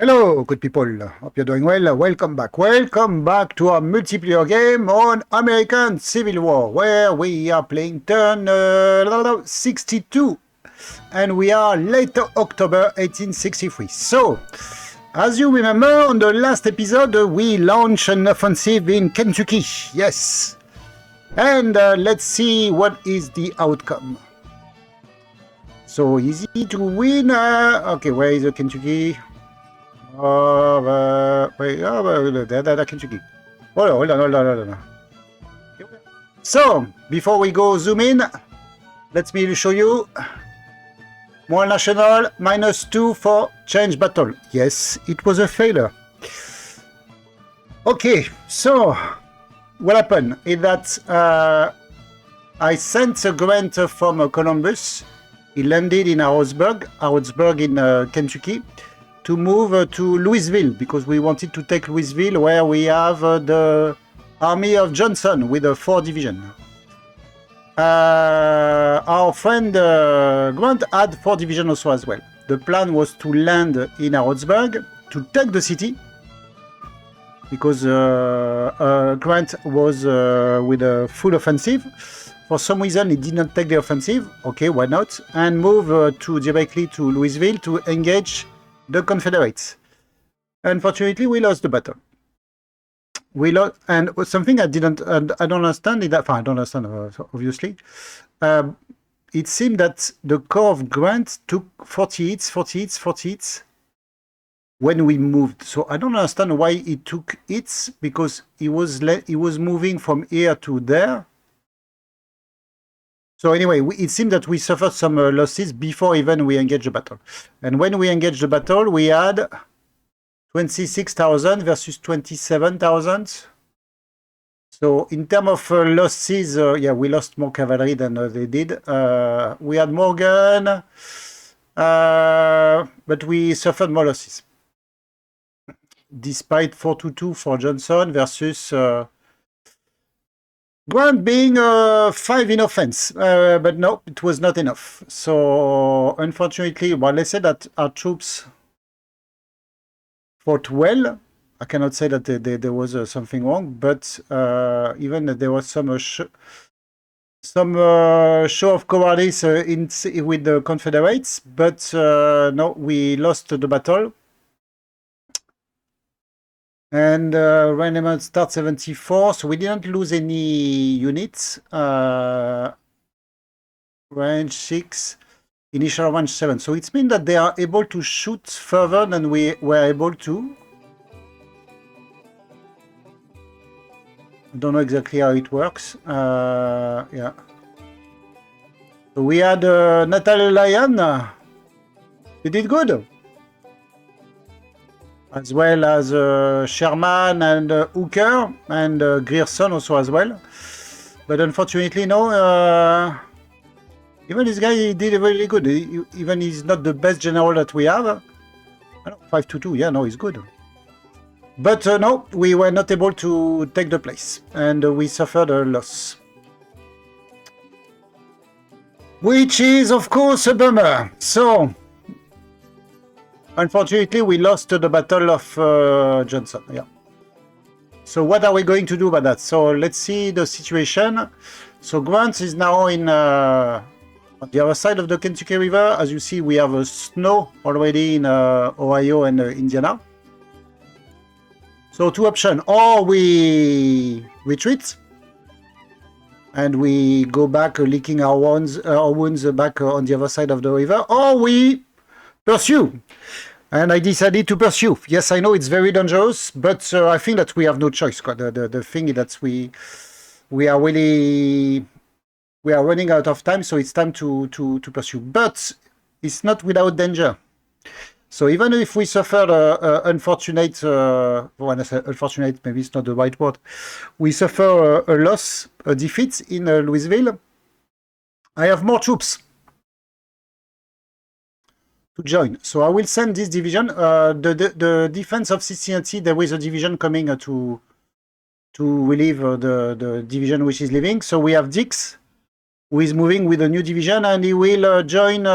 Hello, good people. Hope you're doing well. Welcome back. Welcome back to our multiplayer game on American Civil War, where we are playing turn 62, and we are late October 1863. So, as you remember, on the last episode, we launched an offensive in Kentucky. Yes. And let's see what is the outcome. So, easy to win. Okay, where is the Kentucky? Kentucky. Hold on. So, before we go zoom in, let me show you. More national, -2 for change battle. Yes, it was a failure. Okay, so what happened is that I sent a grant from Columbus. He landed in Harrodsburg in Kentucky, to move to Louisville, because we wanted to take Louisville, where we have the army of Johnson with a 4 division. Our friend Grant had 4 divisions also as well. The plan was to land in Harrodsburg, to take the city, because Grant was with a full offensive. For some reason, he did not take the offensive. Okay, why not? And move directly to Louisville to engage the Confederates. Unfortunately, we lost the battle. We lost, and something I don't understand is that. I don't understand, obviously. It seemed that the Corps of Grant took 40 hits when we moved. So I don't understand why he took hits, because he was moving from here to there. So anyway, it seemed that we suffered some losses before even we engaged the battle. And when we engaged the battle, we had 26,000 versus 27,000. So in terms of losses, yeah, we lost more cavalry than they did. We had more gun, but we suffered more losses. Despite 4-2 for Johnson versus Grant being 5 in offense, but no, it was not enough. So unfortunately, well, let's say that our troops fought well. I cannot say that there was something wrong, but even there was some show of cowardice with the Confederates. But no, we lost the battle. And Rainemont start 74, so we didn't lose any units. Range 6, initial range 7. So it means that they are able to shoot further than we were able to. I don't know exactly how it works. Yeah. So we had Natalie Lyon. They did good. As well as Sherman and Hooker and Grierson also as well. But unfortunately, no. Even this guy, he did really good. Even he's not the best general that we have. 5-2, yeah, no, he's good. But no, we were not able to take the place. And we suffered a loss. Which is, of course, a bummer. So, unfortunately, we lost the Battle of Johnson. Yeah. So what are we going to do about that? So let's see the situation. So Grant is now in on the other side of the Kentucky River. As you see, we have snow already in Ohio and Indiana. So 2 options: or we retreat and we go back, licking our wounds back on the other side of the river, or we pursue. And I decided to pursue. Yes, I know it's very dangerous, but I think that we have no choice. The thing is that we are really running out of time, so it's time to pursue. But it's not without danger. So even if we suffered unfortunate, when I say unfortunate, maybe it's not the right word, we suffer a loss, a defeat in Louisville, I have more troops to join. So I will send this division. The defense of Cincinnati, there is a division coming to relieve the division which is leaving. So we have Dix, who is moving with a new division, and he will join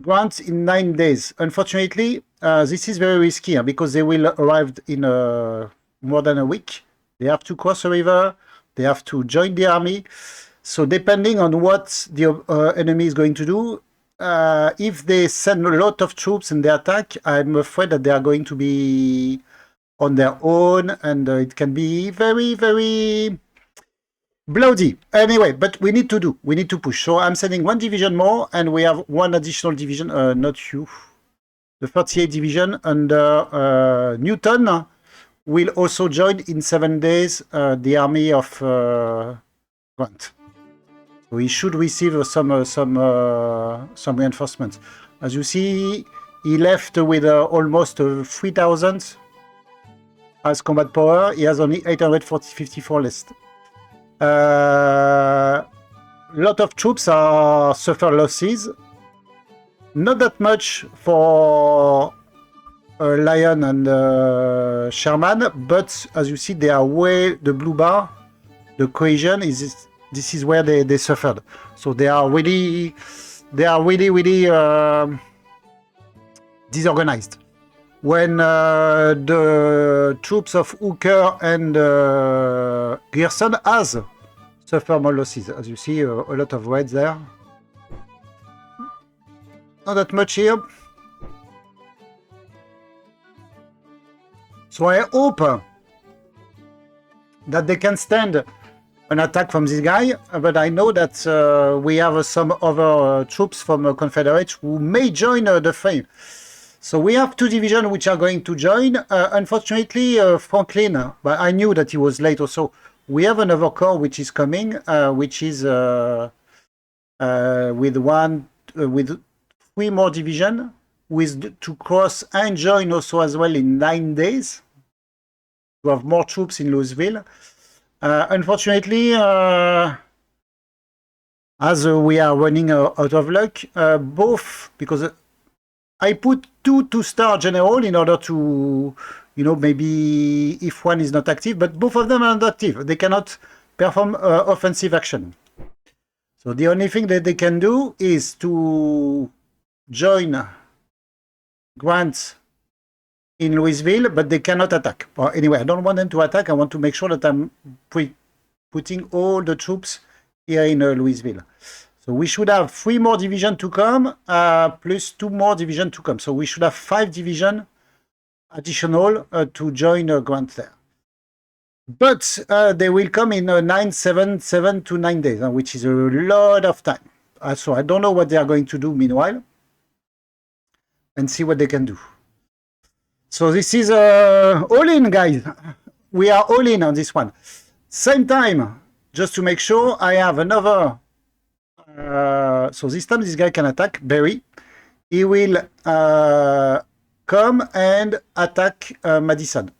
Grant in 9 days. Unfortunately, this is very risky because they will arrive in more than a week. They have to cross a river. They have to join the army. So depending on what the enemy is going to do, if they send a lot of troops in the attack, I'm afraid that they are going to be on their own, and it can be very, very bloody. Anyway, but we need to push. So I'm sending 1 division more, and we have 1 additional division, not you. The 38 division under Newton will also join in 7 days the army of Grant. So he should receive some reinforcements. As you see, he left with almost 3,000 as combat power. He has only 854 left. Lot of troops are suffer losses. Not that much for Lion and Sherman, but as you see, they are way the blue bar. The cohesion is this is where they suffered. So they are really disorganized. When the troops of Hooker and Grierson has suffered more losses, as you see, a lot of reds there. Not that much here. So I hope that they can stand an attack from this guy, but I know that we have some other troops from Confederate who may join the fray. So we have 2 divisions which are going to join. Unfortunately, Franklin, but I knew that he was late also. We have another corps which is coming, which is with 3 more divisions, with to cross and join also as well in 9 days. To have more troops in Louisville. Unfortunately, as we are running out of luck, both, because I put 2 2-star general in order to, maybe if one is not active, but both of them are not active. They cannot perform offensive action. So the only thing that they can do is to join Grant in Louisville, but they cannot attack. Well, anyway, I don't want them to attack. I want to make sure that I'm putting all the troops here in Louisville. So we should have 3 more divisions to come, plus 2 more divisions to come. So we should have 5 divisions additional to join Grant there. But they will come in 7 to 9 days, which is a lot of time. So I don't know what they are going to do meanwhile, and see what they can do. So this is all in, guys. We are all in on this one. Same time, just to make sure, I have another. So this time this guy can attack Barry. He will come and attack Madison.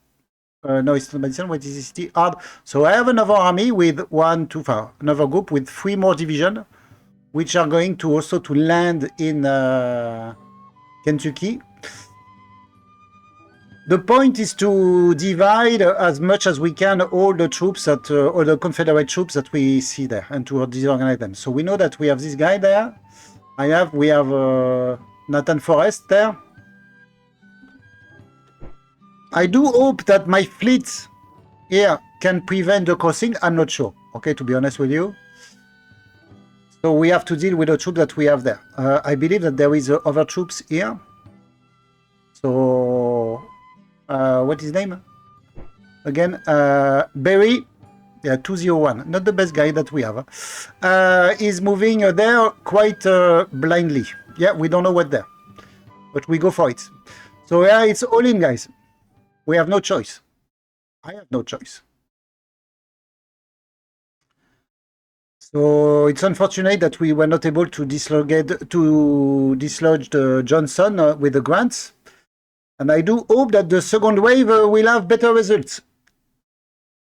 No, it's not Madison. What is this city? Hard. So I have another army with another group with 3 more divisions, which are going to also to land in Kentucky. The point is to divide as much as we can all the troops that, all the Confederate troops that we see there, and to disorganize them. So we know that we have this guy there. We have Nathan Forrest there. I do hope that my fleet here can prevent the crossing. I'm not sure, okay, to be honest with you. So we have to deal with the troops that we have there. I believe that there is other troops here. So... what is his name? Again, Barry, yeah, 201, not the best guy that we have. Is moving there quite blindly. Yeah, we don't know what there, but we go for it. So yeah, it's all in, guys. We have no choice. I have no choice. So it's unfortunate that we were not able to dislodge the Johnson with the grants. And I do hope that the second wave will have better results.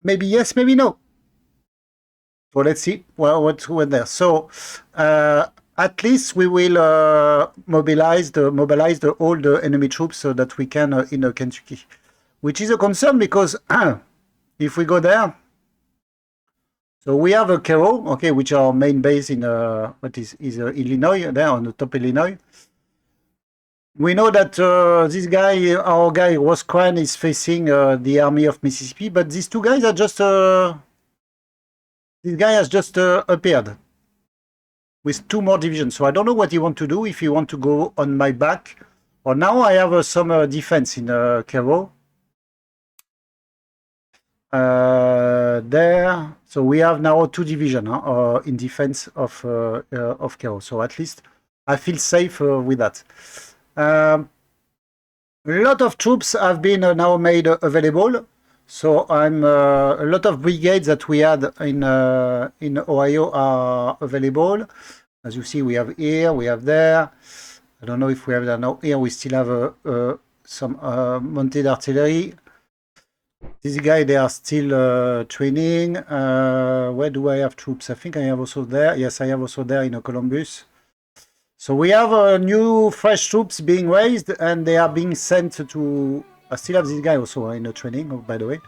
Maybe yes, maybe no. So let's see what went there. So at least we will mobilize all the enemy troops so that we can in Kentucky, which is a concern because if we go there, so we have a Cairo, okay, which are main base in Illinois, there on the top Illinois. We know that this guy, our guy Rosecrans, is facing the army of Mississippi, but these two guys are just... this guy has just appeared with 2 more divisions. So I don't know what he wants to do, if he wants to go on my back. Or now I have some defense in Cairo. There. So we have now 2 divisions in defense of Cairo. So at least I feel safe with that. A lot of troops have been now made available. So a lot of brigades that we had in Ohio are available. As you see, we have here, we have there. I don't know if we have that now. Here we still have some mounted artillery. This guy, they are still training. Where do I have troops? I think I have also there. Yes, I have also there in Columbus. So we have new fresh troops being raised, and they are being sent to... I still have this guy also in training, by the way.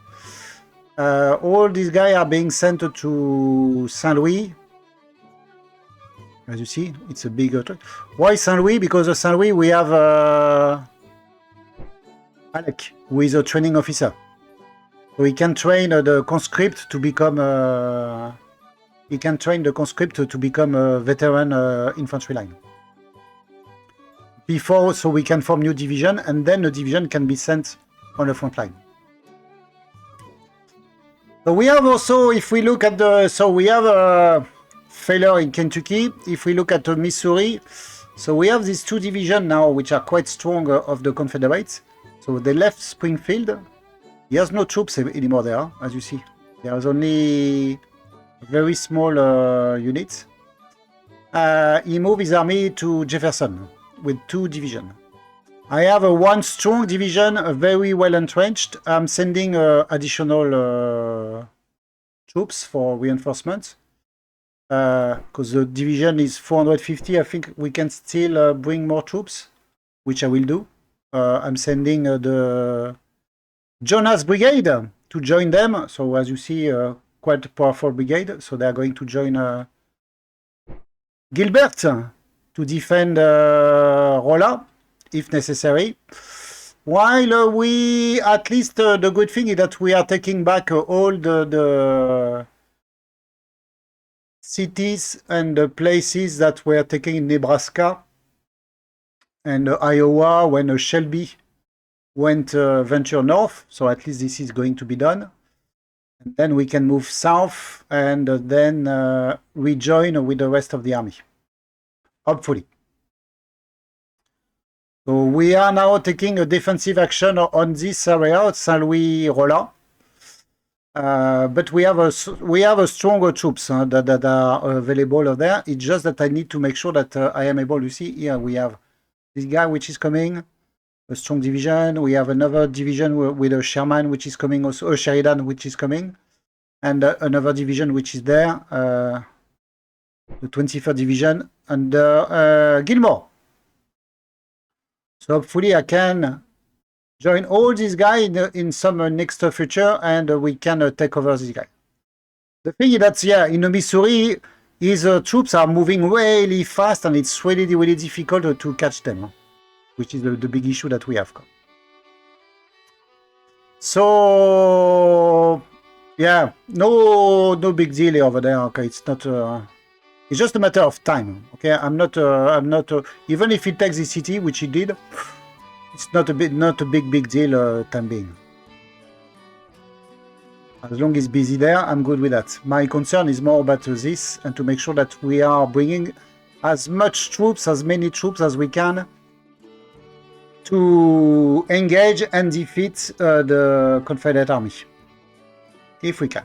All these guys are being sent to Saint Louis. As you see, it's a big... Why Saint Louis? Because at Saint Louis we have Alec, who is a training officer. So he can train the conscript to become... he can train the conscript to become a veteran infantry line. Before, so we can form new division, and then the division can be sent on the front line. So we have also, if we look at the... So we have a failure in Kentucky. If we look at Missouri, so we have these 2 divisions now, which are quite strong of the Confederates. So they left Springfield. He has no troops anymore there, as you see. There's only very small units. He moved his army to Jefferson with 2 divisions. I have a 1 strong division, very well entrenched. I'm sending additional troops for reinforcement. Because the division is 450, I think we can still bring more troops, which I will do. I'm sending the Jonas Brigade to join them. So as you see, quite a powerful brigade. So they are going to join Gilbert to defend Rolla, if necessary. While we, at least the good thing is that we are taking back all the cities and the places that were taken in Nebraska and Iowa when Shelby went venture north. So at least this is going to be done. And then we can move south and then rejoin with the rest of the army. Hopefully. So we are now taking a defensive action on this area, Saint Louis Rolla. But we have a stronger troops that are available there. It's just that I need to make sure that I am able to see here. We have this guy which is coming, a strong division. We have another division with a Sherman which is coming, also a Sheridan which is coming, and another division which is there, the 23rd division under Gilmore. So hopefully I can join all these guys in some next future, and we can take over this guy. The thing is that, yeah, in Missouri, his troops are moving really fast, and it's really, really difficult to catch them, which is the big issue that we have. So, yeah, no big deal over there. Okay, it's not. It's just a matter of time. Okay, I'm not. Even if he takes the city, which he did, it's not a big deal. Time being. As long as he's busy there, I'm good with that. My concern is more about this, and to make sure that we are bringing as much troops, as many troops as we can, to engage and defeat the Confederate Army, if we can.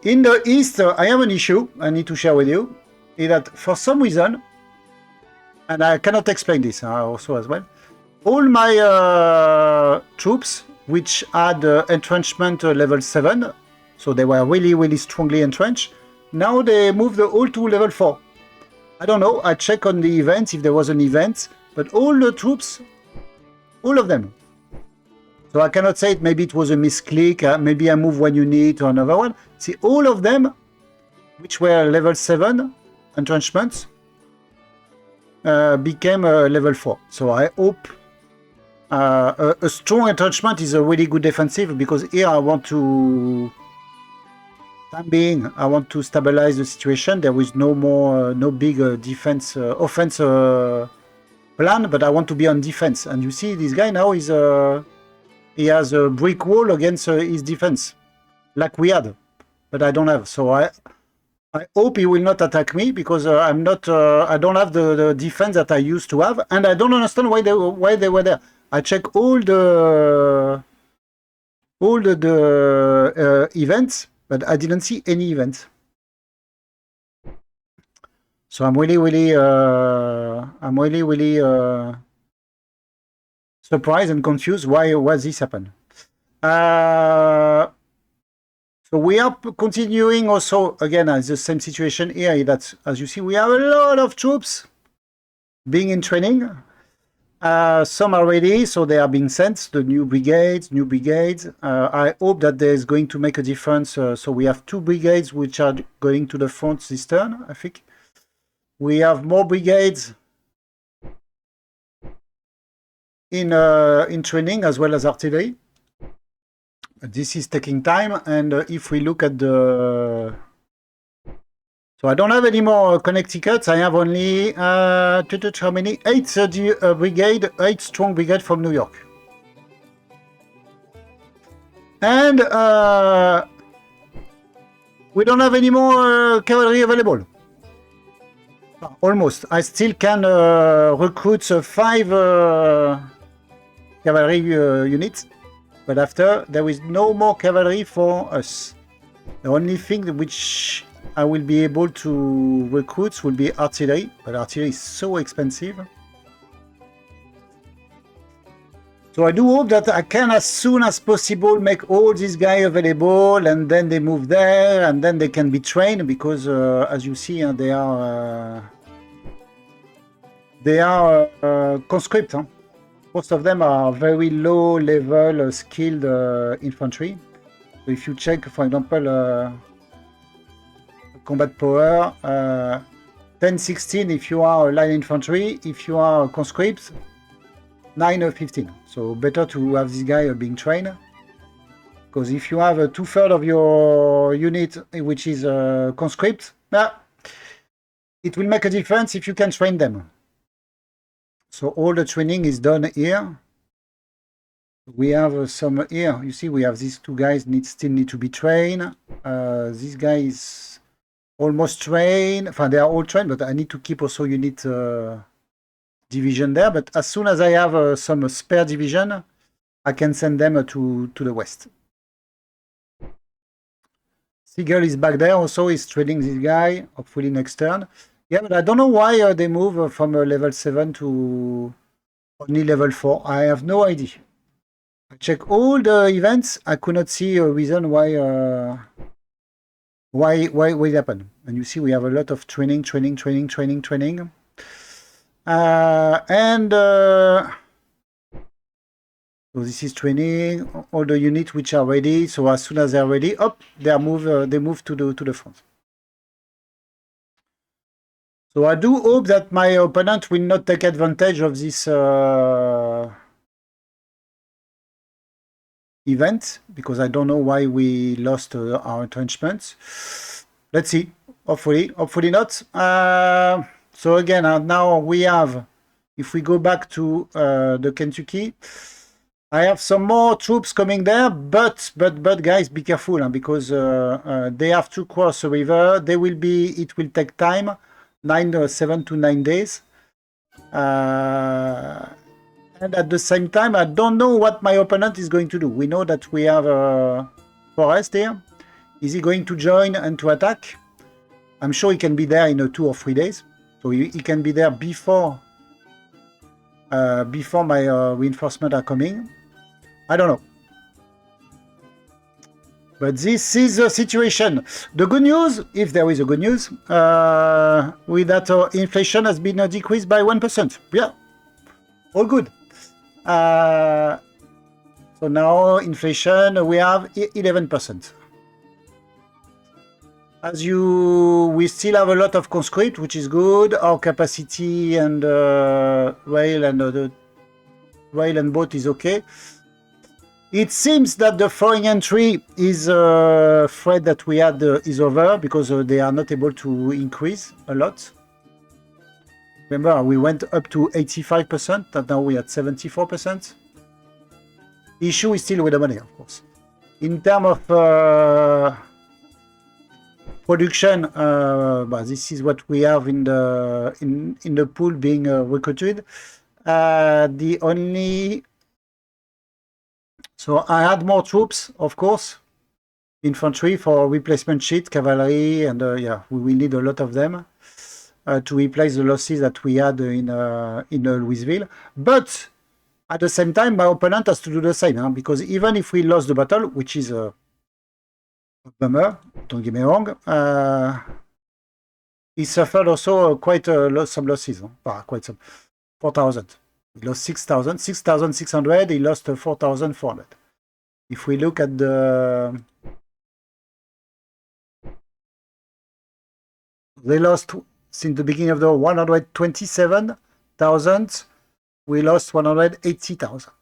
In the east, I have an issue I need to share with you, is that for some reason, and I cannot explain this also as well, all my troops, which had entrenchment level 7, so they were really, really strongly entrenched, now they moved all to level 4. I don't know, I check on the event if there was an event, but all the troops, all of them. So I cannot say it, maybe it was a misclick, maybe I moved one unit to another one. See, all of them, which were level 7 entrenchments, became level 4. So I hope a strong entrenchment is a really good defensive, because here I want to, time being, I want to stabilize the situation. There is no more, no big defense, offense plan, but I want to be on defense. And you see, this guy now is he has a brick wall against his defense, like we had, but I don't have. So I hope he will not attack me, because I'm not. I don't have the defense that I used to have, and I don't understand why they were there. I check all the events, but I didn't see any events. So I'm really surprised and confused why this happened. So we are continuing also, again, as the same situation here, that, as you see, we have a lot of troops being in training. Some are ready, so they are being sent, the new brigades. I hope that there is going to make a difference. So we have 2 brigades which are going to the front this turn, I think. We have more brigades in training, as well as artillery. This is taking time, and if we look at the... So I don't have any more Connecticut. I have only, how many? 8 brigade, 8 strong brigade from New York. And we don't have any more cavalry available. Almost. I still can recruit 5 cavalry units. But after, there is no more cavalry for us. The only thing which I will be able to recruit will be artillery, but artillery is so expensive. So I do hope that I can, as soon as possible, make all these guys available, and then they move there, and then they can be trained, because as you see, they are conscript. Huh? Most of them are very low level skilled infantry. So if you check, for example, combat power, 10-16 if you are line infantry, if you are conscript, 9 or 15. So better to have this guy being trained, because if you have 2/3 of your unit which is conscript, it will make a difference if you can train them. So all the training is done here. We have some here. You see, we have these 2 guys still need to be trained. This guy is almost trained. They are all trained, but I need to keep also unit division there. But as soon as I have some spare division, I can send them to the west. Siegel is back there also. He's training this guy. Hopefully next turn. Yeah, but I don't know why they move from level 7 to only level 4. I have no idea. I check all the events. I could not see a reason why it happened. And you see, we have a lot of training. So this is training. All the units which are ready. So as soon as they are ready, they move to the front. So I do hope that my opponent will not take advantage of this event, because I don't know why we lost our entrenchments. Let's see. Hopefully not. So again, now we have, if we go back to the Kentucky, I have some more troops coming there, but guys, be careful, because they have to cross the river. It will take time. 7 to 9 days, and at the same time, I don't know what my opponent is going to do. We know that we have a forest here. Is he going to join and to attack? I'm sure he can be there in 2 or 3 days, so he can be there before my reinforcements are coming. I don't know. But this is the situation. The good news, if there is a good news, with that inflation has been decreased by 1%. Yeah, all good. So now inflation, we have 11%. We still have a lot of conscript, which is good. Our capacity and rail and the rail and boat is okay. It seems that the foreign entry is threat that we had is over because they are not able to increase a lot. Remember, we went up to 85%, and now we are at 74%. Issue is still with the money, of course. In terms of production, this is what we have in the pool being recruited. The only So I had more troops, of course, infantry for replacement sheet, cavalry, and yeah, we will need a lot of them to replace the losses that we had in Louisville. But at the same time, my opponent has to do the same, because even if we lost the battle, which is a bummer, don't get me wrong, he suffered also quite some losses, quite some, 4,000. He lost 6,000, 6,600, he lost 4,400. If we look at the... They lost, since the beginning of the war, 127,000. We lost 180,000.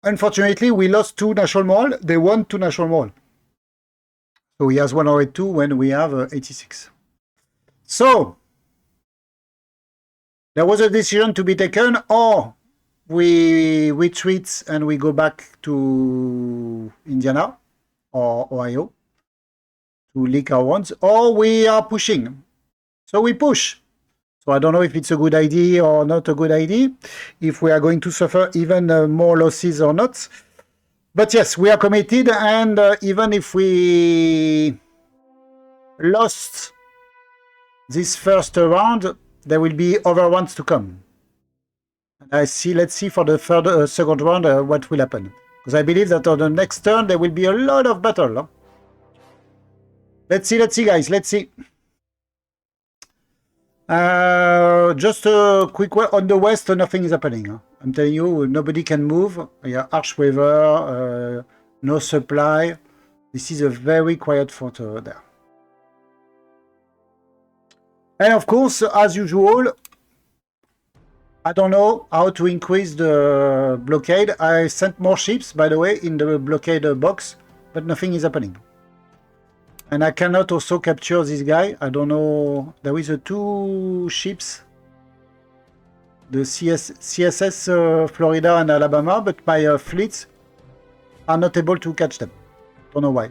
Unfortunately, we lost 2 national morale. They won 2 national morale. So he has 102 when we have 86. So, there was a decision to be taken, or we retreat and we go back to Indiana or Ohio to lick our wounds, or we are pushing. So we push. So I don't know if it's a good idea or not a good idea, if we are going to suffer even more losses or not. But yes, we are committed, and even if we lost this first round, there will be other ones to come. And let's see for the second round what will happen. Because I believe that on the next turn there will be a lot of battle. Huh? Let's see, guys, let's see. Just a quick word on the west, nothing is happening. Huh? I'm telling you, nobody can move. Yeah, Arch River, no supply. This is a very quiet front there. And of course, as usual, I don't know how to increase the blockade. I sent more ships, by the way, in the blockade box, but nothing is happening. And I cannot also capture this guy. I don't know. There is 2 ships, the CSS Florida and Alabama, but my fleets are not able to catch them. Don't know why.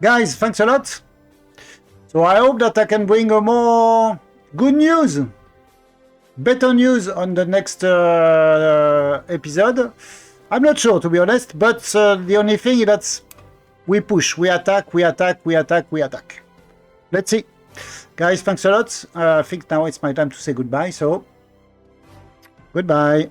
Guys, thanks a lot. So I hope that I can bring more good news, better news on the next episode. I'm not sure, to be honest, but the only thing is that we push, we attack, we attack, we attack, we attack. Let's see. Guys, thanks a lot. I think now it's my time to say goodbye, so goodbye.